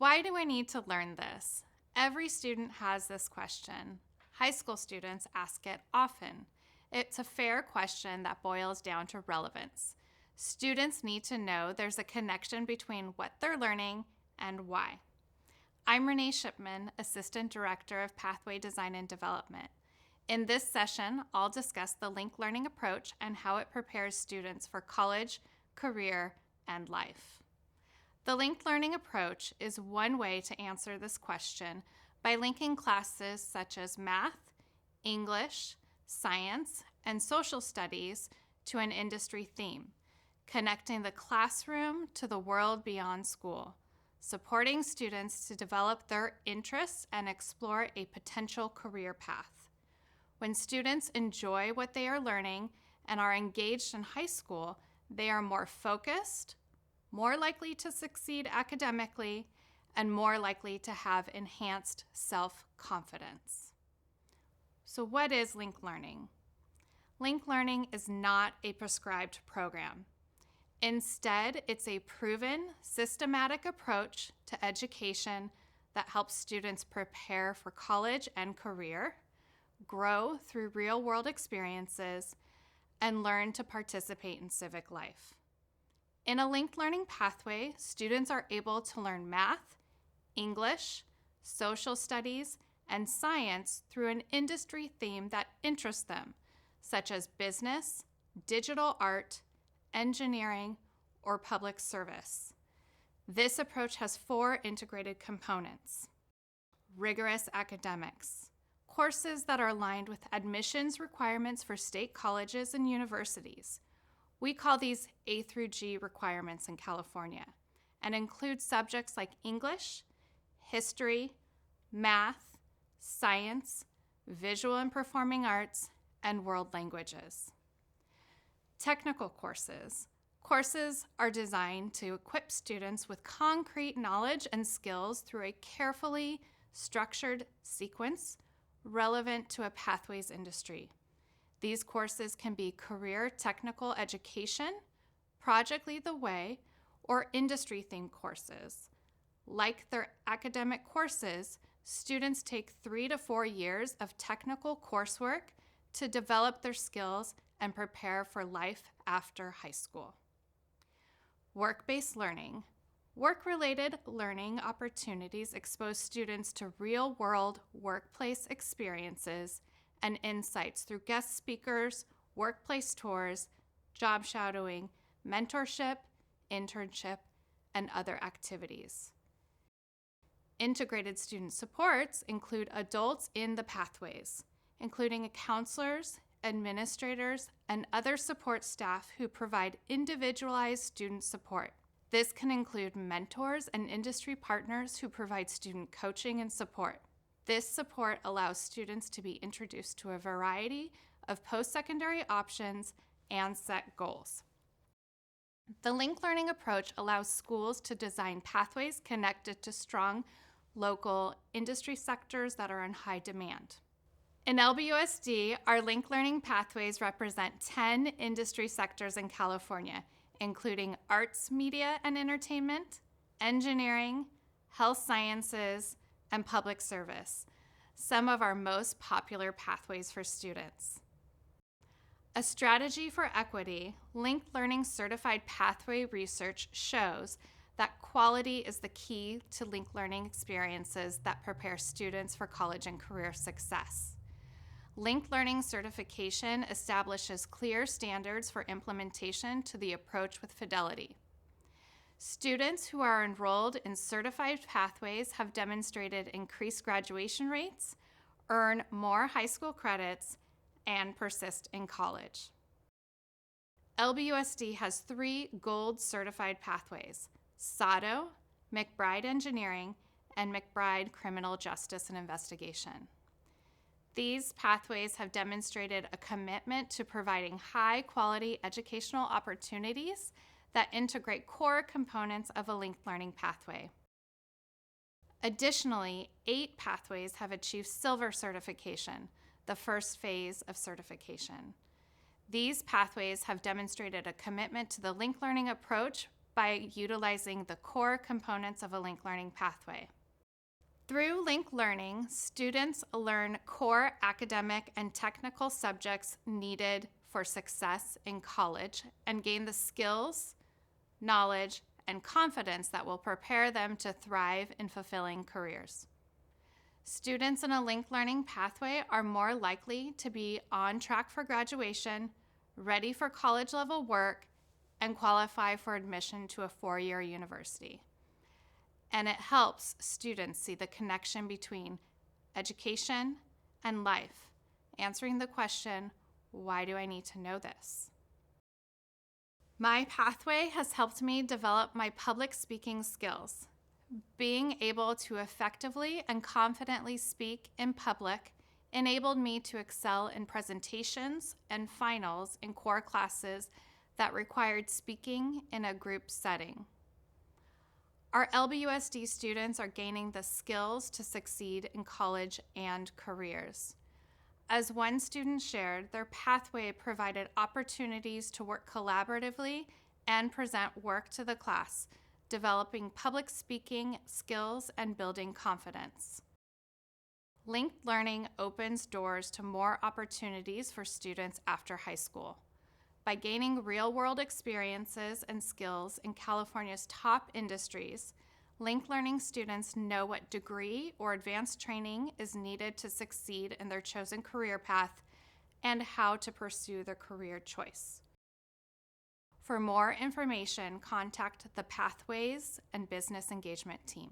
Why do I need to learn this? Every student has this question. High school students ask it often. It's a fair question that boils down to relevance. Students need to know there's a connection between what they're learning and why. I'm Renee Shipman, Assistant Director of Pathway Design and Development. In this session, I'll discuss the linked learning approach and how it prepares students for college, career, and life. The linked learning approach is one way to answer this question by linking classes such as math, English, science, and social studies to an industry theme, connecting the classroom to the world beyond school, supporting students to develop their interests and explore a potential career path. When students enjoy what they are learning and are engaged in high school, they are more focused, more likely to succeed academically, and more likely to have enhanced self-confidence. So what is linked learning? Linked learning is not a prescribed program. Instead, it's a proven, systematic approach to education that helps students prepare for college and career, grow through real-world experiences, and learn to participate in civic life. In a linked learning pathway, students are able to learn math, English, social studies, and science through an industry theme that interests them, such as business, digital art, engineering, or public service. This approach has 4 integrated components. Rigorous academics, courses that are aligned with admissions requirements for state colleges and universities. We call these A through G requirements in California and include subjects like English, history, math, science, visual and performing arts, and world languages. Technical courses. Courses are designed to equip students with concrete knowledge and skills through a carefully structured sequence relevant to a pathways industry. These courses can be career technical education, Project Lead the Way, or industry-themed courses. Like their academic courses, students take 3 to 4 years of technical coursework to develop their skills and prepare for life after high school. Work-based learning. Work-related learning opportunities expose students to real-world workplace experiences and insights through guest speakers, workplace tours, job shadowing, mentorship, internship, and other activities. Integrated student supports include adults in the pathways, including counselors, administrators, and other support staff who provide individualized student support. This can include mentors and industry partners who provide student coaching and support. This support allows students to be introduced to a variety of post-secondary options and set goals. The linked learning approach allows schools to design pathways connected to strong local industry sectors that are in high demand. In LBUSD, our linked learning pathways represent 10 industry sectors in California, including arts, media, and entertainment, engineering, health sciences, and public service, some of our most popular pathways for students. A strategy for equity, linked learning certified pathway research shows that quality is the key to linked learning experiences that prepare students for college and career success. Linked learning certification establishes clear standards for implementation to the approach with fidelity. Students who are enrolled in certified pathways have demonstrated increased graduation rates, earn more high school credits, and persist in college. LBUSD has 3 gold certified pathways: SADO, McBride Engineering, and McBride Criminal Justice and Investigation. These pathways have demonstrated a commitment to providing high-quality educational opportunities that integrate core components of a linked learning pathway. Additionally, 8 pathways have achieved silver certification, the first phase of certification. These pathways have demonstrated a commitment to the linked learning approach by utilizing the core components of a linked learning pathway. Through linked learning, students learn core academic and technical subjects needed for success in college and gain the skills, knowledge, and confidence that will prepare them to thrive in fulfilling careers. Students in a linked learning pathway are more likely to be on track for graduation, ready for college-level work, and qualify for admission to a four-year university. And it helps students see the connection between education and life, answering the question, why do I need to know this? My pathway has helped me develop my public speaking skills. Being able to effectively and confidently speak in public enabled me to excel in presentations and finals in core classes that required speaking in a group setting. Our LBUSD students are gaining the skills to succeed in college and careers. As one student shared, their pathway provided opportunities to work collaboratively and present work to the class, developing public speaking skills and building confidence. Linked learning opens doors to more opportunities for students after high school. By gaining real-world experiences and skills in California's top industries, linked learning students know what degree or advanced training is needed to succeed in their chosen career path and how to pursue their career choice. For more information, contact the Pathways and Business Engagement team.